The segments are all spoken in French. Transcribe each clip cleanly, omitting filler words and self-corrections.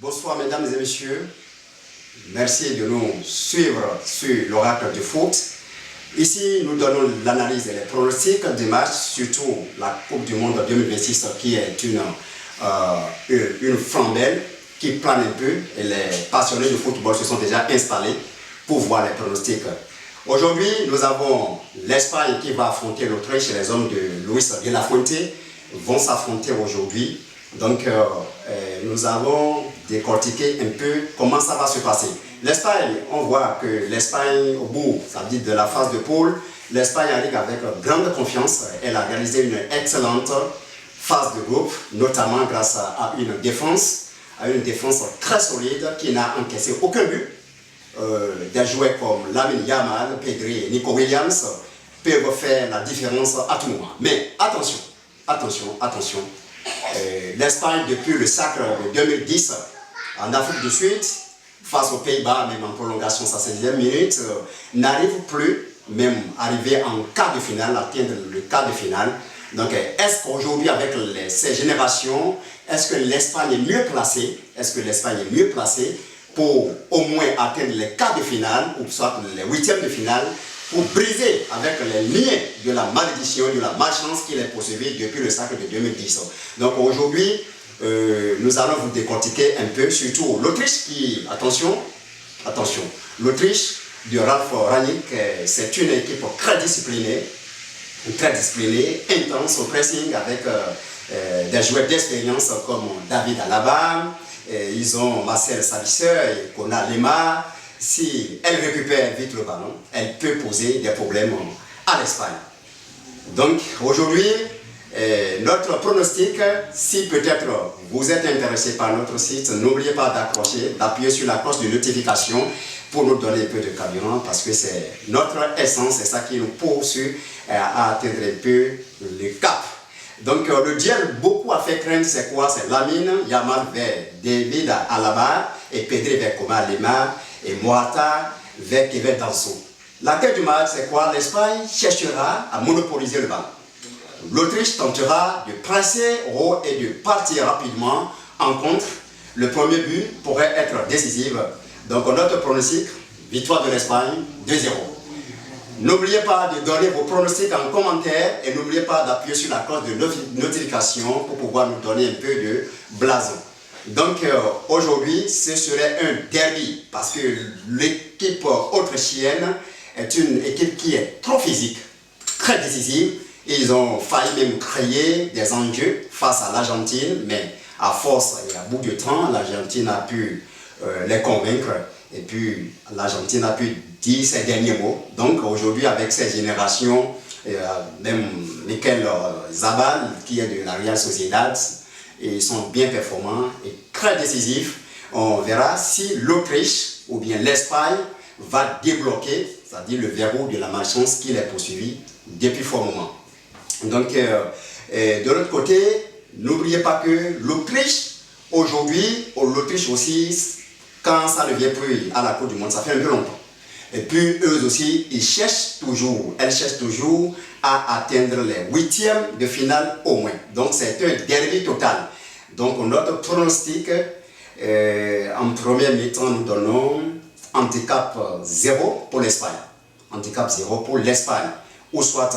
Bonsoir mesdames et messieurs, merci de nous suivre sur l'oracle du foot. Ici, nous donnons l'analyse et les pronostics des matchs, surtout la Coupe du Monde 2026 qui est une flambelle qui plane un peu et les passionnés du football se sont déjà installés pour voir les pronostics. Aujourd'hui, nous avons l'Espagne qui va affronter l'Autriche. Les hommes de Luis de la Fuente vont s'affronter aujourd'hui. Donc, nous allons décortiquer un peu comment ça va se passer. L'Espagne, on voit que l'Espagne, au bout, ça veut dire de la phase de poule, l'Espagne arrive avec grande confiance. Elle a réalisé une excellente phase de groupe, notamment grâce à une défense très solide qui n'a encaissé aucun but. Des joueurs comme Lamine Yamal, Pedri et Nico Williams peuvent faire la différence à tout moment. Mais attention, l'Espagne, depuis le sacre de 2010 en Afrique du Sud, face aux Pays-Bas, même en prolongation sa 16e minute, n'arrive plus, même arriver en quart de finale, atteindre le quart de finale. Donc, est-ce qu'aujourd'hui, avec ces générations, est-ce que l'Espagne est mieux placée? Pour au moins atteindre les quarts de finale, ou soit les huitièmes de finale, pour briser avec les liens de la malédiction, de la malchance qui les poursuivait depuis le sacre de 2010. Donc aujourd'hui, nous allons vous décortiquer un peu, surtout l'Autriche qui, attention, l'Autriche de Ralf Rangnick, c'est une équipe très disciplinée, intense au pressing avec des joueurs d'expérience comme David Alaba. Ils ont Marcel Sabitzer et Kona Lema. Si elle récupère vite le ballon, elle peut poser des problèmes à l'Espagne. Donc aujourd'hui, notre pronostic, si peut-être vous êtes intéressé par notre site, n'oubliez pas d'appuyer sur la cloche de notification pour nous donner un peu de carburant parce que c'est notre essence, c'est ça qui nous pousse à atteindre un peu le cap. Donc le duel beaucoup a fait craindre, c'est quoi? C'est Lamine Yamal vers David Alaba et Pedri vers Kona Lema et Morata vers Kevin Danso. La clé du match, c'est quoi? L'Espagne cherchera à monopoliser le ballon. L'Autriche tentera de presser haut et de partir rapidement en contre. Le premier but pourrait être décisif. Donc notre pronostic, victoire de l'Espagne, 2-0. N'oubliez pas de donner vos pronostics en commentaire et n'oubliez pas d'appuyer sur la cloche de notification pour pouvoir nous donner un peu de blason. Donc aujourd'hui, ce serait un derby parce que l'équipe autrichienne est une équipe qui est trop physique, très décisive. Ils ont failli même créer des enjeux face à l'Argentine, mais à force et à bout de temps, l'Argentine a pu les convaincre et puis l'Argentine a pu dire ses derniers mots. Donc aujourd'hui, avec ces générations, même Mikel Zabal, qui est de la Real Sociedad, ils sont bien performants et très décisifs. On verra si l'Autriche ou bien l'Espagne va débloquer, c'est-à-dire le verrou de la malchance qui les poursuivit depuis fort moment. Donc, de l'autre côté, n'oubliez pas que l'Autriche, aujourd'hui, l'Autriche aussi, quand ça ne vient plus à la Coupe du Monde, ça fait un peu longtemps. Et puis, eux aussi, elles cherchent toujours à atteindre les huitièmes de finale au moins. Donc, c'est un derby total. Donc, notre pronostic, en première mi-temps, nous donnons handicap 0 pour l'Espagne. Handicap 0 pour l'Espagne. Ou soit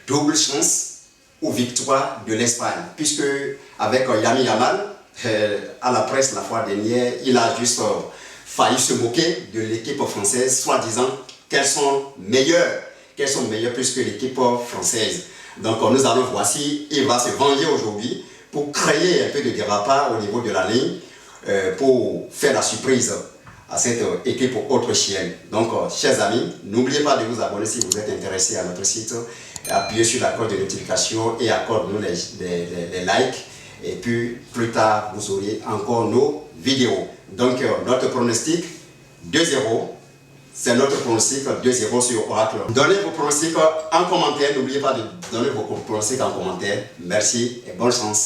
double chance ou victoire de l'Espagne. Puisque avec Lamine Yamal, à la presse la fois dernière, il a juste failli se moquer de l'équipe française, soi-disant qu'elles sont meilleures plus que l'équipe française. Donc nous allons voir si il va se venger aujourd'hui pour créer un peu de dérapage au niveau de la ligne, pour faire la surprise à cette équipe autrichienne. Donc, chers amis, n'oubliez pas de vous abonner si vous êtes intéressé à notre site, appuyez sur la cloche de notification et accordez-nous les likes. Et puis, plus tard, vous aurez encore nos vidéos. Donc, notre pronostic, 2-0. C'est notre pronostic 2-0 sur Oracle. Donnez vos pronostics en commentaire. N'oubliez pas de donner vos pronostics en commentaire. Merci et bonne chance.